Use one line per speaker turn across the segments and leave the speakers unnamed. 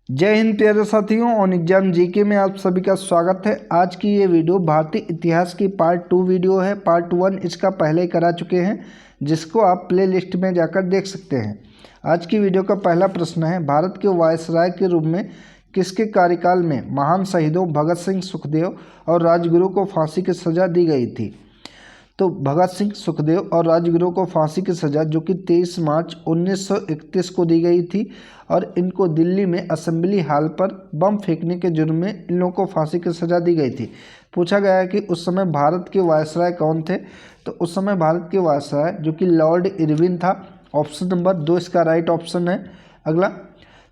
जय हिंद प्यारे साथियों। ऑन एग्जाम जीके में आप सभी का स्वागत है। आज की ये वीडियो भारतीय इतिहास की पार्ट 2 वीडियो है। पार्ट 1 इसका पहले ही करा चुके हैं, जिसको आप प्ले लिस्ट में जाकर देख सकते हैं। आज की वीडियो का पहला प्रश्न है, भारत के वायसराय के रूप में किसके कार्यकाल में महान शहीदों भगत सिंह, सुखदेव और राजगुरु को फांसी की सज़ा दी गई थी? तो भगत सिंह, सुखदेव और राजगुरु को फांसी की सज़ा जो कि 23 मार्च 1931 को दी गई थी और इनको दिल्ली में असेंबली हॉल पर बम फेंकने के जुर्म में इन लोगों को फांसी की सज़ा दी गई थी। पूछा गया है कि उस समय भारत के वायसराय कौन थे? तो उस समय भारत के वायसराय जो कि लॉर्ड इरविन था। ऑप्शन नंबर 2 इसका राइट ऑप्शन है। अगला,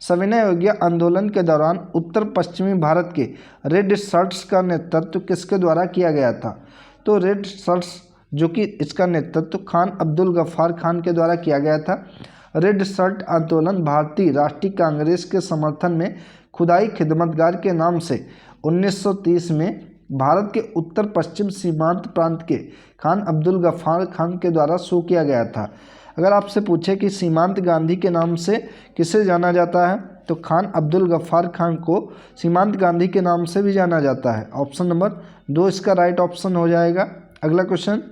सविनय अवज्ञा आंदोलन के दौरान उत्तर पश्चिमी भारत के रेड शर्ट्स का नेतृत्व किसके द्वारा किया गया था? तो रेड शर्ट्स जो कि इसका नेतृत्व खान अब्दुल गफ्फार खान के द्वारा किया गया था। रेड शर्ट आंदोलन भारतीय राष्ट्रीय कांग्रेस के समर्थन में खुदाई खिदमतगार के नाम से 1930 में भारत के उत्तर पश्चिम सीमांत प्रांत के खान अब्दुल गफ्फार खान के द्वारा शुरू किया गया था। अगर आपसे पूछे कि सीमांत गांधी के नाम से किसे जाना जाता है, तो खान अब्दुल गफ्फार खान को सीमांत गांधी के नाम से भी जाना जाता है। ऑप्शन नंबर 2 इसका राइट ऑप्शन हो जाएगा। अगला क्वेश्चन,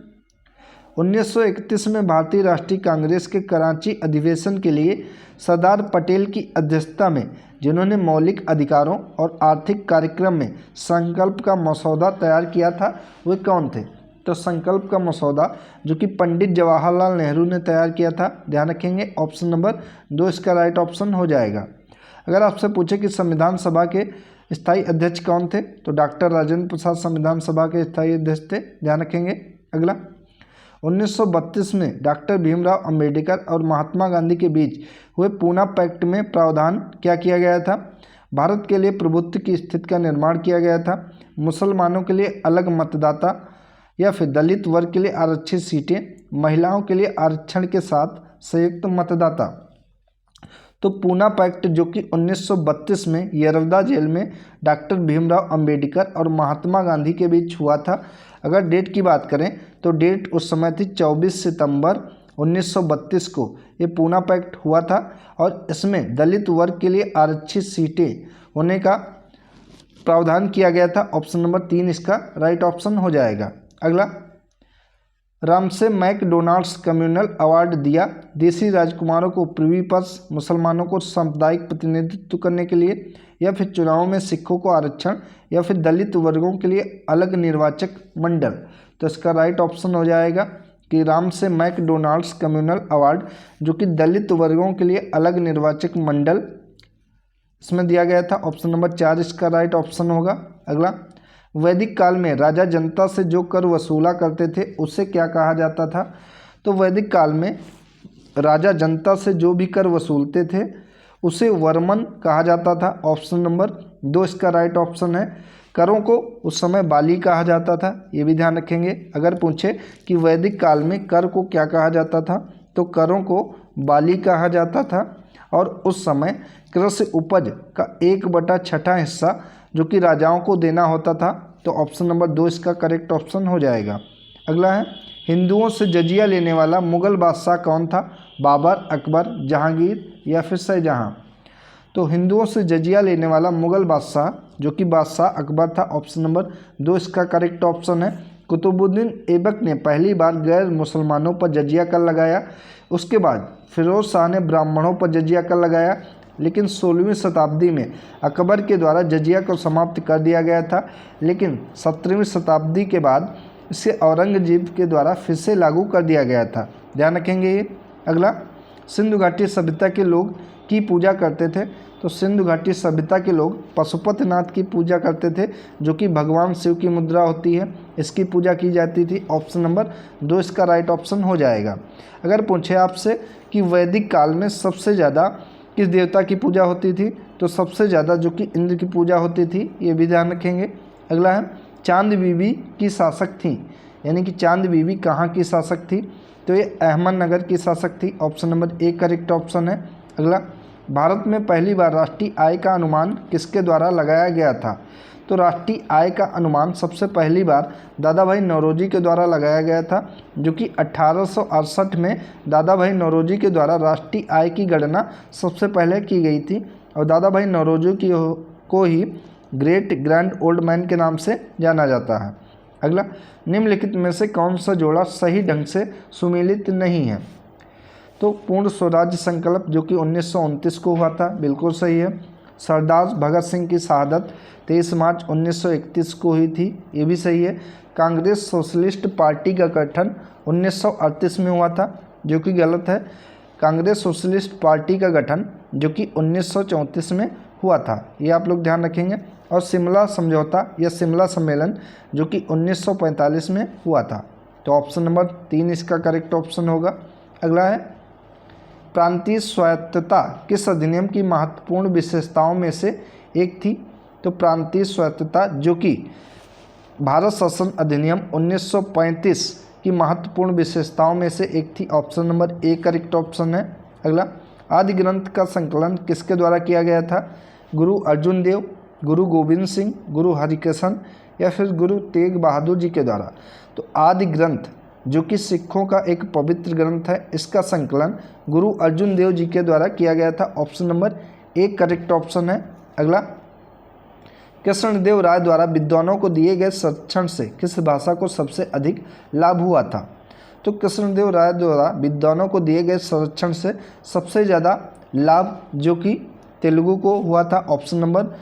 1931 में भारतीय राष्ट्रीय कांग्रेस के कराची अधिवेशन के लिए सरदार पटेल की अध्यक्षता में जिन्होंने मौलिक अधिकारों और आर्थिक कार्यक्रम में संकल्प का मसौदा तैयार किया था, वे कौन थे? तो संकल्प का मसौदा जो कि पंडित जवाहरलाल नेहरू ने तैयार किया था। ध्यान रखेंगे, ऑप्शन नंबर 2 इसका राइट ऑप्शन हो जाएगा। अगर आपसे पूछे कि संविधान सभा के स्थायी अध्यक्ष कौन थे, तो डॉक्टर राजेंद्र प्रसाद संविधान सभा के स्थायी अध्यक्ष थे। ध्यान रखेंगे। अगला, 1932 में डॉक्टर भीमराव अंबेडकर और महात्मा गांधी के बीच हुए पूना पैक्ट में प्रावधान क्या किया गया था? भारत के लिए प्रभुत्व की स्थिति का निर्माण किया गया था। मुसलमानों के लिए अलग मतदाता या फिर दलित वर्ग के लिए आरक्षित सीटें, महिलाओं के लिए आरक्षण के साथ संयुक्त मतदाता। तो पूना पैक्ट जो कि 1932 में यरवदा जेल में डॉक्टर भीमराव अंबेडकर और महात्मा गांधी के बीच हुआ था। अगर डेट की बात करें तो डेट उस समय थी 24 सितंबर 1932 को ये पूना पैक्ट हुआ था और इसमें दलित वर्ग के लिए आरक्षित सीटें होने का प्रावधान किया गया था। ऑप्शन नंबर 3 इसका राइट ऑप्शन हो जाएगा। अगला, रामसे मैकडोनाल्ड्स कम्युनल अवार्ड दिया देसी राजकुमारों को प्रिवी पर्स, मुसलमानों को सांप्रदायिक प्रतिनिधित्व करने के लिए, या फिर चुनाव में सिखों को आरक्षण, या फिर दलित वर्गों के लिए अलग निर्वाचक मंडल। तो इसका राइट ऑप्शन हो जाएगा कि रामसे मैकडोनाल्ड्स कम्युनल अवार्ड जो कि दलित वर्गों के लिए अलग निर्वाचक मंडल इसमें दिया गया था। ऑप्शन नंबर 4 इसका राइट ऑप्शन होगा। अगला, वैदिक काल में राजा जनता से जो कर वसूला करते थे उसे क्या कहा जाता था? तो वैदिक काल में राजा जनता से जो भी कर वसूलते थे उसे वर्मन कहा जाता था। ऑप्शन नंबर 2 इसका राइट ऑप्शन है। करों को उस समय बाली कहा जाता था, ये भी ध्यान रखेंगे। अगर पूछे कि वैदिक काल में कर को क्या कहा जाता था, तो करों को बाली कहा जाता था और उस समय कृषि उपज का 1/6 हिस्सा जो कि राजाओं को देना होता था। तो ऑप्शन नंबर 2 इसका करेक्ट ऑप्शन हो जाएगा। अगला है, हिंदुओं से जजिया लेने वाला मुगल बादशाह कौन था? बाबर, अकबर, जहांगीर या फिर शाहजहां? तो हिंदुओं से जजिया लेने वाला मुगल बादशाह जो कि बादशाह अकबर था। ऑप्शन नंबर 2 इसका करेक्ट ऑप्शन है। कुतुबुद्दीन ऐबक ने पहली बार गैर मुसलमानों पर जजिया कर लगाया। उसके बाद फिरोज शाह ने ब्राह्मणों पर जजिया कर लगाया, लेकिन 16वीं शताब्दी में अकबर के द्वारा जजिया को समाप्त कर दिया गया था। लेकिन 17वीं शताब्दी के बाद इसे औरंगजेब के द्वारा फिर से लागू कर दिया गया था। ध्यान रखेंगे ये। अगला, सिंधु घाटी सभ्यता के लोग की पूजा करते थे। तो सिंधु घाटी सभ्यता के लोग पशुपतिनाथ की पूजा करते थे जो कि भगवान शिव की मुद्रा होती है, इसकी पूजा की जाती थी। ऑप्शन नंबर 2 इसका राइट ऑप्शन हो जाएगा। अगर पूछे आपसे कि वैदिक काल में सबसे ज़्यादा किस देवता की पूजा होती थी, तो सबसे ज़्यादा जो कि इंद्र की पूजा होती थी, ये भी ध्यान रखेंगे। अगला है, चांद बीबी की शासक थी, यानी कि चांद बीबी कहाँ की शासक थी? तो ये अहमदनगर की शासक थी। ऑप्शन नंबर 1 करेक्ट ऑप्शन है। अगला, भारत में पहली बार राष्ट्रीय आय का अनुमान किसके द्वारा लगाया गया था? तो राष्ट्रीय आय का अनुमान सबसे पहली बार दादा भाई नौरोजी के द्वारा लगाया गया था, जो कि 1868 में दादा भाई नौरोजी के द्वारा राष्ट्रीय आय की गणना सबसे पहले की गई थी। और दादा भाई नौरोजी को ही ग्रेट ग्रैंड ओल्ड मैन के नाम से जाना जाता है। अगला, निम्नलिखित में से कौन सा जोड़ा सही ढंग से सुमेलित नहीं है? तो पूर्ण स्वराज्य संकल्प जो कि 1929 को हुआ था, बिल्कुल सही है। सरदार भगत सिंह की शहादत 23 मार्च 1931 को हुई थी, ये भी सही है। कांग्रेस सोशलिस्ट पार्टी का गठन 1938 में हुआ था, जो कि गलत है। कांग्रेस सोशलिस्ट पार्टी का गठन जो कि 1934 में हुआ था, ये आप लोग ध्यान रखेंगे। और शिमला समझौता या शिमला सम्मेलन जो कि 1945 में हुआ था। तो ऑप्शन नंबर 3 इसका करेक्ट ऑप्शन होगा। अगला है, प्रांतीय स्वायत्तता किस अधिनियम की महत्वपूर्ण विशेषताओं में से एक थी? तो प्रांतीय स्वायत्तता जो कि भारत शासन अधिनियम 1935 की महत्वपूर्ण विशेषताओं में से एक थी। Option number A correct option है। अगला, आदि ग्रंथ का संकलन किसके द्वारा किया गया था? गुरु अर्जुन देव, गुरु गोविंद सिंह, गुरु हरिकृष्ण या फिर गुरु तेग बहादुर जी के द्वारा? तो आदि ग्रंथ जो कि सिखों का एक पवित्र ग्रंथ है, इसका संकलन गुरु अर्जुन देव जी के द्वारा किया गया था। Option number A correct option है। अगला, कृष्णदेव राय द्वारा विद्वानों को दिए गए संरक्षण से किस भाषा को सबसे अधिक लाभ हुआ था? तो कृष्णदेव राय द्वारा विद्वानों को दिए गए संरक्षण से सबसे ज़्यादा लाभ जो कि तेलुगु को हुआ था। ऑप्शन नंबर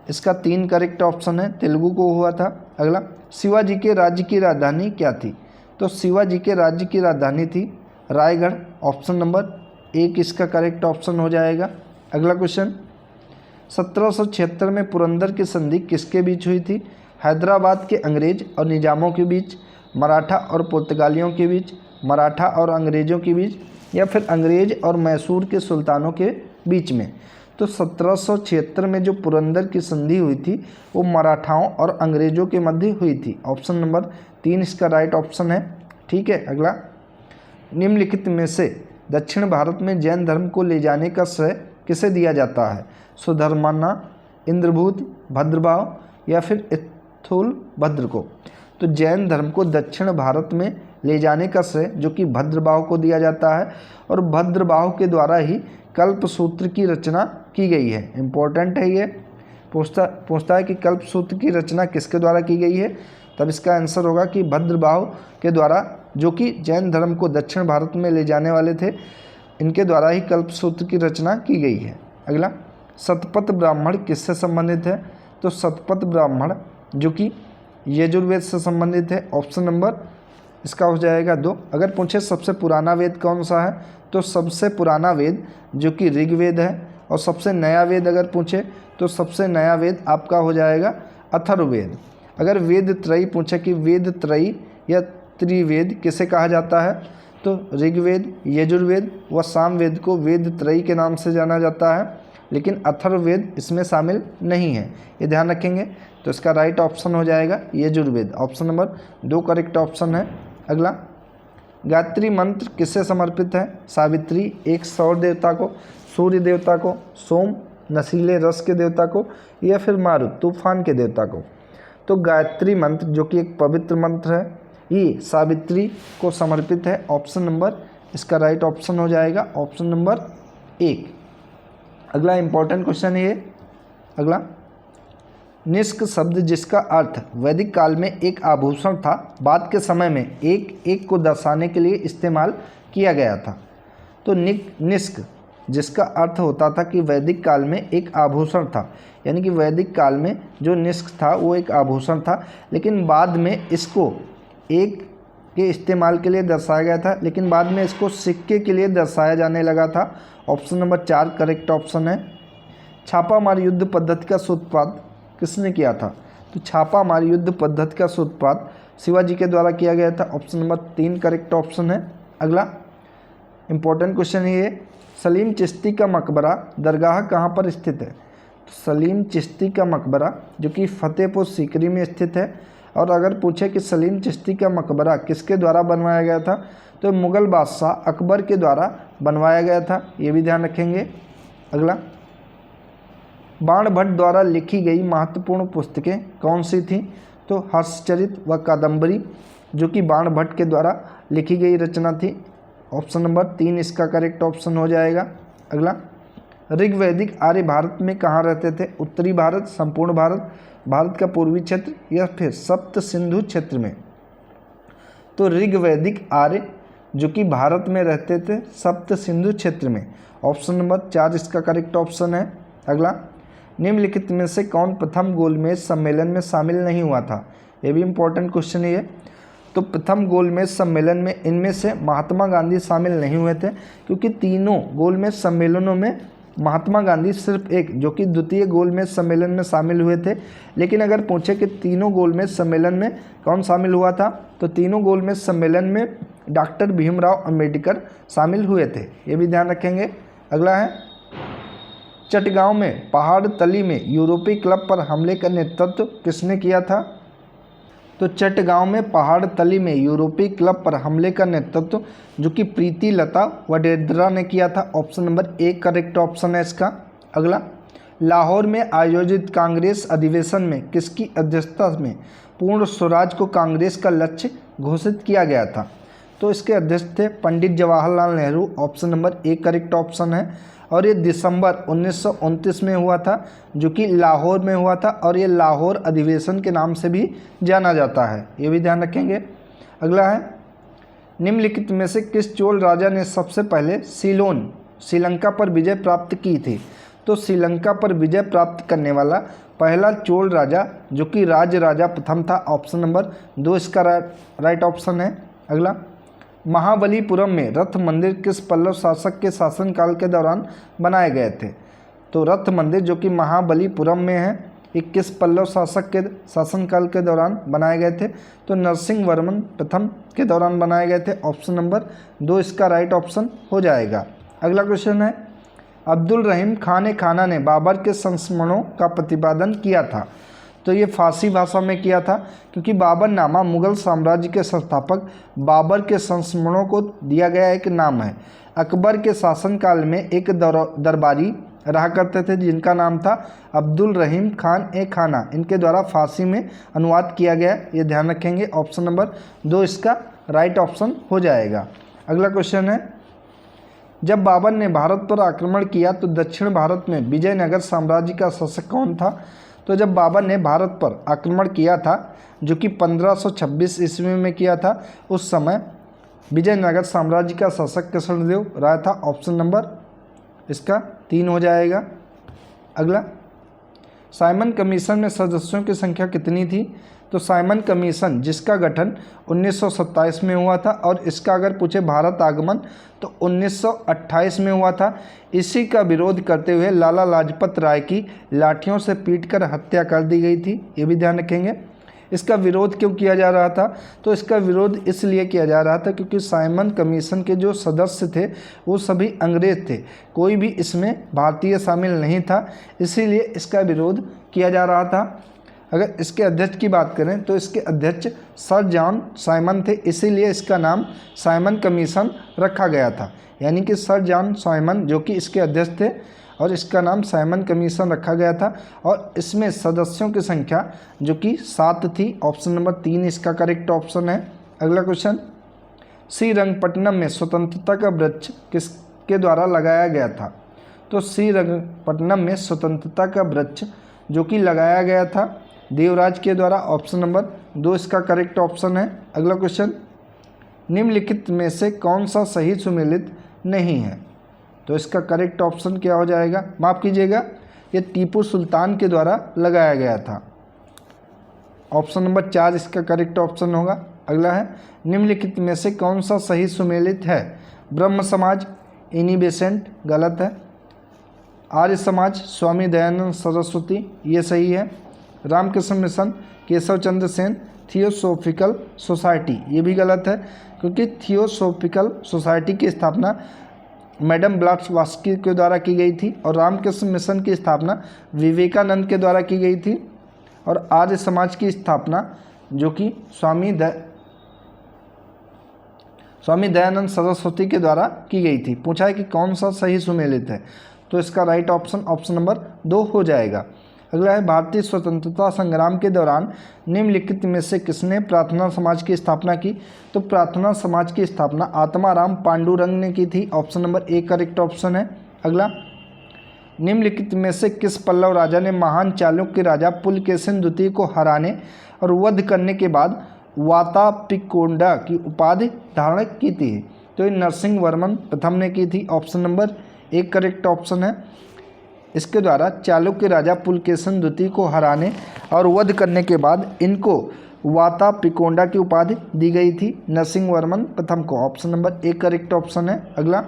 इसका 3 करेक्ट ऑप्शन है, तेलुगु को हुआ था। अगला, शिवाजी के राज्य की राजधानी क्या थी? तो शिवाजी के राज्य की राजधानी थी रायगढ़। ऑप्शन नंबर 1 इसका करेक्ट ऑप्शन हो जाएगा। अगला क्वेश्चन, 1776 में पुरंदर की संधि किसके बीच हुई थी? हैदराबाद के अंग्रेज और निजामों के बीच, मराठा और पुर्तगालियों के बीच, मराठा और अंग्रेज़ों के बीच या फिर अंग्रेज और मैसूर के सुल्तानों के बीच में? तो 1776 में जो पुरंदर की संधि हुई थी वो मराठाओं और अंग्रेज़ों के मध्य हुई थी। ऑप्शन नंबर 3 इसका राइट ऑप्शन है। ठीक है। अगला, निम्नलिखित में से दक्षिण भारत में जैन धर्म को ले जाने का श्रेय किसे दिया जाता है? सुधर्मना, इंद्रभूत, भद्रभाव या फिर स्थूलभद्र को? तो जैन धर्म को दक्षिण भारत में ले जाने का श्रेय जो कि भद्रभाव को दिया जाता है और भद्रभाव के द्वारा ही कल्पसूत्र की रचना की गई है। इम्पोर्टेंट है ये, पूछता है कि कल्पसूत्र की रचना किसके द्वारा की गई है? तब इसका आंसर होगा कि भद्रभाव के द्वारा, जो कि जैन धर्म को दक्षिण भारत में ले जाने वाले थे, इनके द्वारा ही कल्पसूत्र की रचना की गई है। अगला, शतपथ ब्राह्मण किससे संबंधित है? तो शतपथ ब्राह्मण जो कि यजुर्वेद से संबंधित है। ऑप्शन नंबर इसका हो जाएगा 2। अगर पूछे सबसे पुराना वेद कौन सा है, तो सबसे पुराना वेद जो कि ऋग्वेद है। और सबसे नया वेद अगर पूछे तो सबसे नया वेद आपका हो जाएगा अथर्ववेद। अगर वेद त्रयी पूछे कि वेद त्रयी या त्रिवेद किसे कहा जाता है, तो ऋग्वेद, यजुर्वेद व सामवेद को वेद त्रयी के नाम से जाना जाता है, लेकिन अथर्ववेद इसमें शामिल नहीं है, ये ध्यान रखेंगे। तो इसका राइट ऑप्शन हो जाएगा Yajurveda. Option number 2 correct option है। अगला, गायत्री मंत्र किससे समर्पित है? सावित्री, एक सौर देवता को, सूर्य देवता को, सोम नशीले रस के देवता को या फिर मारुत तूफान के देवता को? तो गायत्री मंत्र जो कि एक पवित्र मंत्र है, ये सावित्री को समर्पित है। ऑप्शन नंबर इसका राइट ऑप्शन हो जाएगा ऑप्शन नंबर 1। अगला इंपॉर्टेंट क्वेश्चन है ये। अगला, निष्क शब्द जिसका अर्थ वैदिक काल में एक आभूषण था, बाद के समय में एक को दर्शाने के लिए इस्तेमाल किया गया था। तो निष्क जिसका अर्थ होता था कि वैदिक काल में एक आभूषण था, यानी कि वैदिक काल में जो निष्क था वो एक आभूषण था, लेकिन बाद में इसको एक के इस्तेमाल के लिए दर्शाया गया था, लेकिन बाद में इसको सिक्के के लिए दर्शाया जाने लगा था। ऑप्शन नंबर 4 करेक्ट ऑप्शन है। छापामार युद्ध पद्धति का सूत्रपात किसने किया था? तो छापामार युद्ध पद्धति का सूत्रपात शिवाजी के द्वारा किया गया था। ऑप्शन नंबर 3 करेक्ट ऑप्शन है। अगला इंपॉर्टेंट क्वेश्चन है ये, सलीम चिश्ती का मकबरा दरगाह कहाँ पर स्थित है? तो सलीम चिश्ती का मकबरा जो कि फतेहपुर सीकरी में स्थित है। और अगर पूछे कि सलीम चिश्ती का मकबरा किसके द्वारा बनवाया गया था, तो मुग़ल बादशाह अकबर के द्वारा बनवाया गया था, ये भी ध्यान रखेंगे। अगला, बाणभट्ट द्वारा लिखी गई महत्वपूर्ण पुस्तकें कौन सी थीं? तो हर्षचरित व कादम्बरी जो कि बाणभट्ट के द्वारा लिखी गई रचना थी। ऑप्शन नंबर 3 इसका करेक्ट ऑप्शन हो जाएगा। अगला, ऋग्वैदिक आर्य भारत में कहाँ रहते थे? उत्तरी भारत, संपूर्ण भारत, भारत का पूर्वी क्षेत्र या फिर सप्त सिंधु क्षेत्र में? तो ऋग्वैदिक आर्य जो कि भारत में रहते थे सप्त सिंधु क्षेत्र में। ऑप्शन नंबर 4 इसका करेक्ट ऑप्शन है। अगला, निम्नलिखित में से कौन प्रथम गोलमेज सम्मेलन में शामिल नहीं हुआ था? ये भी इम्पोर्टेंट क्वेश्चन है। तो प्रथम गोलमेज सम्मेलन में इनमें से महात्मा गांधी शामिल नहीं हुए थे, क्योंकि तीनों गोलमेज सम्मेलनों में महात्मा गांधी सिर्फ एक, जो कि द्वितीय गोलमेज सम्मेलन में शामिल हुए थे। लेकिन अगर पूछे कि तीनों गोलमेज सम्मेलन में कौन शामिल हुआ था, तो तीनों गोलमेज सम्मेलन में डॉक्टर भीमराव अंबेडकर शामिल हुए थे। ये भी ध्यान रखेंगे। अगला है, चटगांव में पहाड़ तली में यूरोपीय क्लब पर हमले का नेतृत्व किसने किया था? तो चटगांव में पहाड़ तली में यूरोपीय क्लब पर हमले का नेतृत्व जो कि प्रीति लता वडेद्रा ने किया था। ऑप्शन नंबर 1 करेक्ट ऑप्शन है इसका। अगला, लाहौर में आयोजित कांग्रेस अधिवेशन में किसकी अध्यक्षता में पूर्ण स्वराज को कांग्रेस का लक्ष्य घोषित किया गया था? तो इसके अध्यक्ष थे Pandit Jawaharlal Nehru. Option number 1 correct option है। और ये दिसंबर 1929 में हुआ था, जो कि लाहौर में हुआ था, और ये लाहौर अधिवेशन के नाम से भी जाना जाता है। ये भी ध्यान रखेंगे। अगला है, निम्नलिखित में से किस चोल राजा ने सबसे पहले सीलोन श्रीलंका पर विजय प्राप्त की थी? तो श्रीलंका पर विजय प्राप्त करने वाला पहला चोल राजा जो कि राजराजा प्रथम था। ऑप्शन नंबर 2 इसका राइट ऑप्शन है। अगला, महाबलीपुरम में रथ मंदिर किस पल्लव शासक के शासनकाल के दौरान बनाए गए थे? तो रथ मंदिर जो कि महाबलीपुरम में है, ये किस पल्लव शासक के शासनकाल के दौरान बनाए गए थे? तो नरसिंह वर्मन प्रथम के दौरान बनाए गए थे। ऑप्शन नंबर 2 इसका राइट ऑप्शन हो जाएगा। अगला क्वेश्चन है, अब्दुल रहीम खान खाना ने बाबर के संस्मरणों का प्रतिपादन किया था? तो ये फारसी भाषा में किया था, क्योंकि बाबरनामा मुगल साम्राज्य के संस्थापक बाबर के संस्मरणों को दिया गया एक नाम है। अकबर के शासनकाल में एक दरबारी रहा करते थे जिनका नाम था अब्दुल रहीम खान खाना। इनके द्वारा फारसी में अनुवाद किया गया। ये ध्यान रखेंगे। ऑप्शन नंबर 2 इसका राइट ऑप्शन हो जाएगा। अगला क्वेश्चन है, जब बाबर ने भारत पर आक्रमण किया तो दक्षिण भारत में विजयनगर साम्राज्य का शासक कौन था? तो जब बाबर ने भारत पर आक्रमण किया था, जो कि 1526 ईस्वी में किया था, उस समय विजयनगर साम्राज्य का शासक कृष्णदेव राय था। ऑप्शन नंबर इसका 3 हो जाएगा। अगला, साइमन कमीशन में सदस्यों की संख्या कितनी थी? तो साइमन कमीशन जिसका गठन 1927 में हुआ था, और इसका अगर पूछे भारत आगमन तो 1928 में हुआ था। इसी का विरोध करते हुए लाला लाजपत राय की लाठियों से पीटकर हत्या कर दी गई थी। ये भी ध्यान रखेंगे। इसका विरोध क्यों किया जा रहा था? तो इसका विरोध इसलिए किया जा रहा था क्योंकि साइमन कमीशन के जो सदस्य थे वो सभी अंग्रेज थे, कोई भी इसमें भारतीय शामिल नहीं था, इसीलिए इसका विरोध किया जा रहा था। अगर इसके अध्यक्ष की बात करें तो इसके अध्यक्ष सर जॉन साइमन थे, इसीलिए इसका नाम साइमन कमीशन रखा गया था। यानी कि सर जॉन साइमन जो कि इसके अध्यक्ष थे और इसका नाम साइमन कमीशन रखा गया था, और इसमें सदस्यों की संख्या जो कि 7 थी। ऑप्शन नंबर 3 इसका करेक्ट ऑप्शन है। अगला क्वेश्चन, श्रीरंगपट्टनम में स्वतंत्रता का वृक्ष किसके द्वारा लगाया गया था? तो श्रीरंगपट्टनम में स्वतंत्रता का वृक्ष जो कि लगाया गया था देवराज के द्वारा। ऑप्शन नंबर 2 इसका करेक्ट ऑप्शन है। अगला क्वेश्चन, निम्नलिखित में से कौन सा सही सुमेलित नहीं है? तो इसका करेक्ट ऑप्शन क्या हो जाएगा? माफ़ कीजिएगा, ये टीपू सुल्तान के द्वारा लगाया गया था। ऑप्शन नंबर 4 इसका करेक्ट ऑप्शन होगा। अगला है, निम्नलिखित में से कौन सा सही सुमेलित है? ब्रह्म समाज इनी बेसेंट गलत है। आर्य समाज स्वामी दयानंद सरस्वती ये सही है। Ramakrishna mission Keshav Chandra Sen theosophical society ये भी गलत है, क्योंकि थियोसोफिकल सोसाइटी की स्थापना मैडम ब्लॉट्सवास्की के द्वारा की गई थी, और रामकृष्ण मिशन की स्थापना विवेकानंद के द्वारा की गई थी, और आर्य समाज की स्थापना जो कि स्वामी दयानंद सरस्वती के द्वारा की गई थी। पूछा है कि कौन सा सही सुमेलित है? तो इसका राइट ऑप्शन नंबर 2 हो जाएगा। अगला है, भारतीय स्वतंत्रता संग्राम के दौरान निम्नलिखित में से किसने प्रार्थना समाज की स्थापना की? तो प्रार्थना समाज की स्थापना आत्माराम पांडुरंग ने की थी। ऑप्शन नंबर 1 करेक्ट ऑप्शन है। अगला, निम्नलिखित में से किस पल्लव राजा ने महान चालुक्य राजा पुलकेशिन द्वितीय को हराने और वध करने के बाद वातापिकोंडा की उपाधि धारण की थी? तो ये नरसिंह वर्मन प्रथम ने की थी। ऑप्शन नंबर 1 करेक्ट ऑप्शन है। इसके द्वारा चालुक्य राजा पुलकेशिन द्वितीय को हराने और वध करने के बाद इनको वातापिकोंडा की उपाधि दी गई थी नरसिंह वर्मन प्रथम को। ऑप्शन नंबर 1 करेक्ट ऑप्शन है। अगला,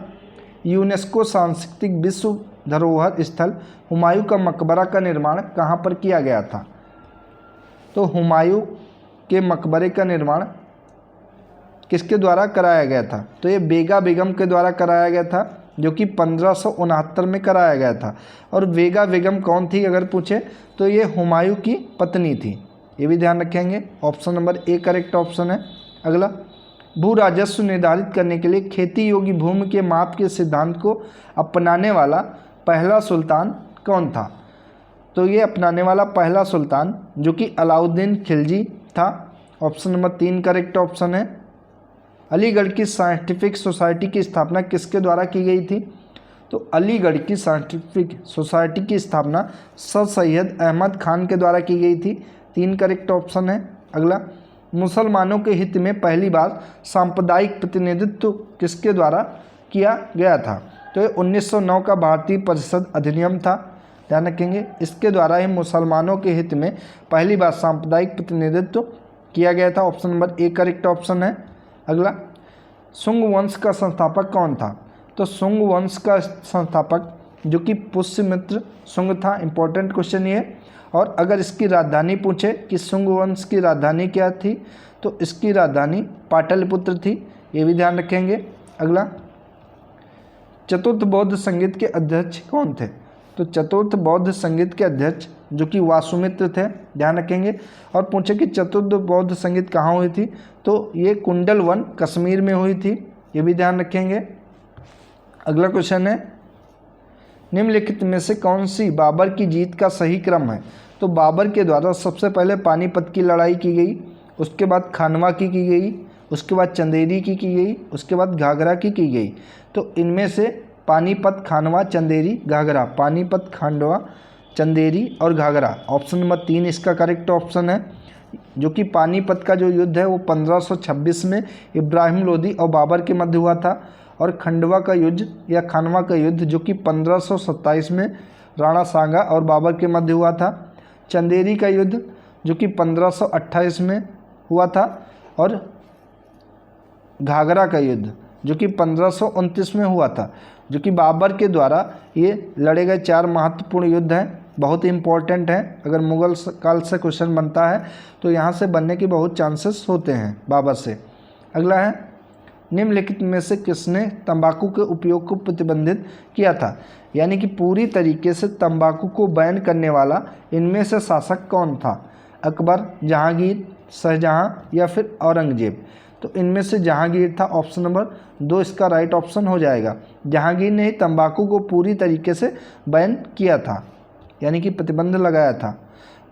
यूनेस्को सांस्कृतिक विश्व धरोहर स्थल हुमायूं का मकबरा का निर्माण कहाँ पर किया गया था? तो हुमायूं के मकबरे का निर्माण किसके द्वारा कराया गया था? तो ये बेगा बेगम के द्वारा कराया गया था, जो कि 1569 में कराया गया था। और बेगा बेगम कौन थी अगर पूछे तो ये हुमायूं की पत्नी थी, ये भी ध्यान रखेंगे। ऑप्शन नंबर 1 करेक्ट ऑप्शन है। अगला, भू राजस्व निर्धारित करने के लिए खेती योग्य भूमि के माप के सिद्धांत को अपनाने वाला पहला सुल्तान कौन था? तो ये अपनाने वाला पहला सुल्तान जो कि अलाउद्दीन खिलजी था। ऑप्शन नंबर 3 करेक्ट ऑप्शन है। अलीगढ़ की साइंटिफिक सोसाइटी की स्थापना किसके द्वारा की गई थी? तो अलीगढ़ की साइंटिफिक सोसाइटी की स्थापना सर सैयद अहमद खान के द्वारा की गई थी। 3 करेक्ट ऑप्शन है। अगला, मुसलमानों के हित में पहली बार सांप्रदायिक प्रतिनिधित्व किसके द्वारा किया गया था? तो ये 1909 का भारतीय परिषद अधिनियम था, ध्यान रखेंगे। इसके द्वारा ही मुसलमानों के हित में पहली बार सांप्रदायिक प्रतिनिधित्व किया गया था। ऑप्शन नंबर 1 करेक्ट ऑप्शन है। अगला, शुंग वंश का संस्थापक कौन था? तो शुंग वंश का संस्थापक जो कि पुष्यमित्र शुंग था। इंपॉर्टेंट क्वेश्चन ये। और अगर इसकी राजधानी पूछे कि शुंग वंश की राजधानी क्या थी, तो इसकी राजधानी पाटलिपुत्र थी, ये भी ध्यान रखेंगे। अगला, चतुर्थ बौद्ध संगीत के अध्यक्ष कौन थे? तो चतुर्थ बौद्ध संगीत के अध्यक्ष जो कि वासुमित्र थे, ध्यान रखेंगे। और पूछे कि चतुर्थ बौद्ध संगीत कहाँ हुई थी, तो ये कुंडलवन कश्मीर में हुई थी, ये भी ध्यान रखेंगे। अगला क्वेश्चन है, निम्नलिखित में से कौन सी बाबर की जीत का सही क्रम है? तो बाबर के द्वारा सबसे पहले पानीपत की लड़ाई की गई, उसके बाद खानवा की गई, उसके बाद चंदेरी की गई, उसके बाद घाघरा की गई। तो इनमें से पानीपत, खानवा, चंदेरी, घाघरा, पानीपत, खांडवा, चंदेरी और घाघरा। ऑप्शन नंबर 3 इसका करेक्ट ऑप्शन है। जो कि पानीपत का जो युद्ध है वो 1526 में इब्राहिम लोदी और बाबर के मध्य हुआ था। और खंडवा का युद्ध या खानवा का युद्ध जो कि 1527 में राणा सांगा और बाबर के मध्य हुआ था। चंदेरी का युद्ध जो कि 1528 में हुआ था। और घाघरा का युद्ध जो कि 1529 में हुआ था, जो कि बाबर के द्वारा ये लड़े गए 4 महत्वपूर्ण युद्ध हैं, बहुत ही इंपॉर्टेंट हैं। अगर मुगल काल से क्वेश्चन बनता है तो यहाँ से बनने के बहुत चांसेस होते हैं बाबर से। अगला है, निम्नलिखित में से किसने तंबाकू के उपयोग को प्रतिबंधित किया था? यानी कि पूरी तरीके से तंबाकू को बैन करने वाला इनमें से शासक कौन था? अकबर, जहांगीर, शाहजहां या फिर औरंगजेब? तो इनमें से जहांगीर था। ऑप्शन नंबर 2 इसका राइट ऑप्शन हो जाएगा। जहांगीर ने ही तंबाकू को पूरी तरीके से बैन किया था, यानी कि प्रतिबंध लगाया था।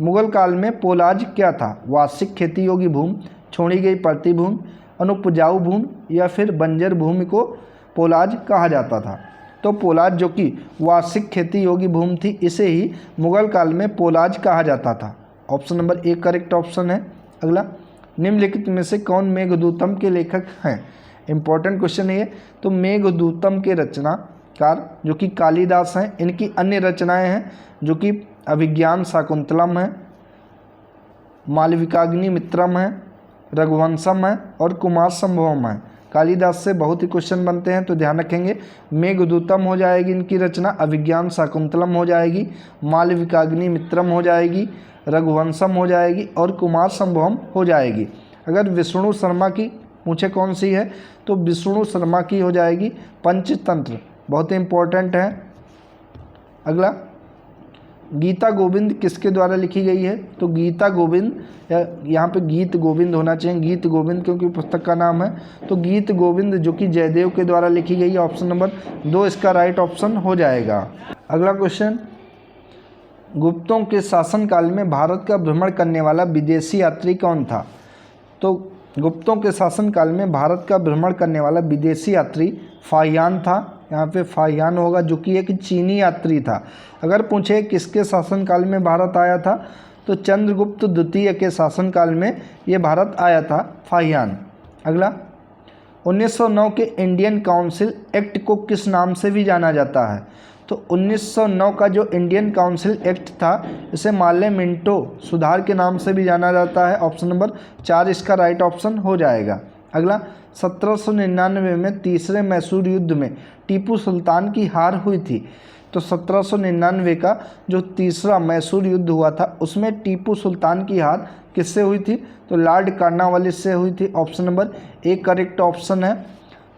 मुगल काल में पोलाज क्या था? वार्षिक खेती योग्य भूमि, छोड़ी गई पड़ती भूमि, अनुपजाऊ भूमि या फिर बंजर भूमि को पोलाज कहा जाता था। तो पोलाज जो कि वार्षिक खेती योग्य भूमि थी, इसे ही मुगल काल में पोलाज कहा जाता था। ऑप्शन नंबर 1 करेक्ट ऑप्शन है। अगला, निम्नलिखित में से कौन मेघदूतम के लेखक हैं? इंपॉर्टेंट क्वेश्चन है ये। तो मेघदूतम के रचनाकार जो कि कालिदास हैं। इनकी अन्य रचनाएं हैं जो कि अभिज्ञान शाकुंतलम है, मालविकाग्निमित्रम है, रघुवंशम है और कुमार संभवम है। कालिदास से बहुत ही क्वेश्चन बनते हैं, तो ध्यान रखेंगे। मेघदूतम हो जाएगी इनकी रचना, अभिज्ञान शाकुंतलम हो जाएगी, मालविकाग्निमित्रम हो जाएगी, रघुवंशम हो जाएगी और कुमार संभवम हो जाएगी। अगर विष्णु शर्मा की पूछे कौन सी है, तो विष्णु शर्मा की हो जाएगी पंचतंत्र, बहुत ही इंपॉर्टेंट है। अगला, गीता गोविंद किसके द्वारा लिखी गई है? तो गीता गोविंद, यहाँ पे गीत गोविंद होना चाहिए, गीत गोविंद क्योंकि पुस्तक का नाम है। तो गीत गोविंद जो कि जयदेव के द्वारा लिखी गई है। ऑप्शन नंबर 2 इसका राइट ऑप्शन हो जाएगा। अगला क्वेश्चन, गुप्तों के शासनकाल में भारत का भ्रमण करने वाला विदेशी यात्री कौन था? तो गुप्तों के शासनकाल में भारत का भ्रमण करने वाला विदेशी यात्री फाहियान था, यहाँ पे फाहियान होगा, जो कि एक चीनी यात्री था। अगर पूछे किसके शासनकाल में भारत आया था, तो चंद्रगुप्त द्वितीय के शासनकाल में ये भारत आया था, फाहियान। अगला, 1909 के इंडियन काउंसिल एक्ट को किस नाम से भी जाना जाता है? तो 1909 का जो इंडियन काउंसिल एक्ट था, इसे माले मिंटो सुधार के नाम से भी जाना जाता है। ऑप्शन नंबर 4 इसका राइट ऑप्शन हो जाएगा। अगला, 1799 में तीसरे मैसूर युद्ध में टीपू सुल्तान की हार हुई थी। तो 1799 का जो तीसरा मैसूर युद्ध हुआ था, उसमें टीपू सुल्तान की हार किससे हुई थी? तो लॉर्ड कॉर्नवालिस से हुई थी। Option number A correct option है।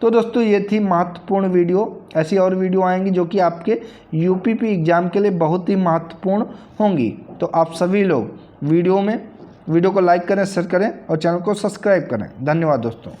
तो दोस्तों, ये थी महत्वपूर्ण वीडियो। ऐसी और वीडियो आएंगी जो कि आपके यूपीपी एग्ज़ाम के लिए बहुत ही महत्वपूर्ण होंगी। तो आप सभी लोग वीडियो को लाइक करें, शेयर करें और चैनल को सब्सक्राइब करें। धन्यवाद दोस्तों।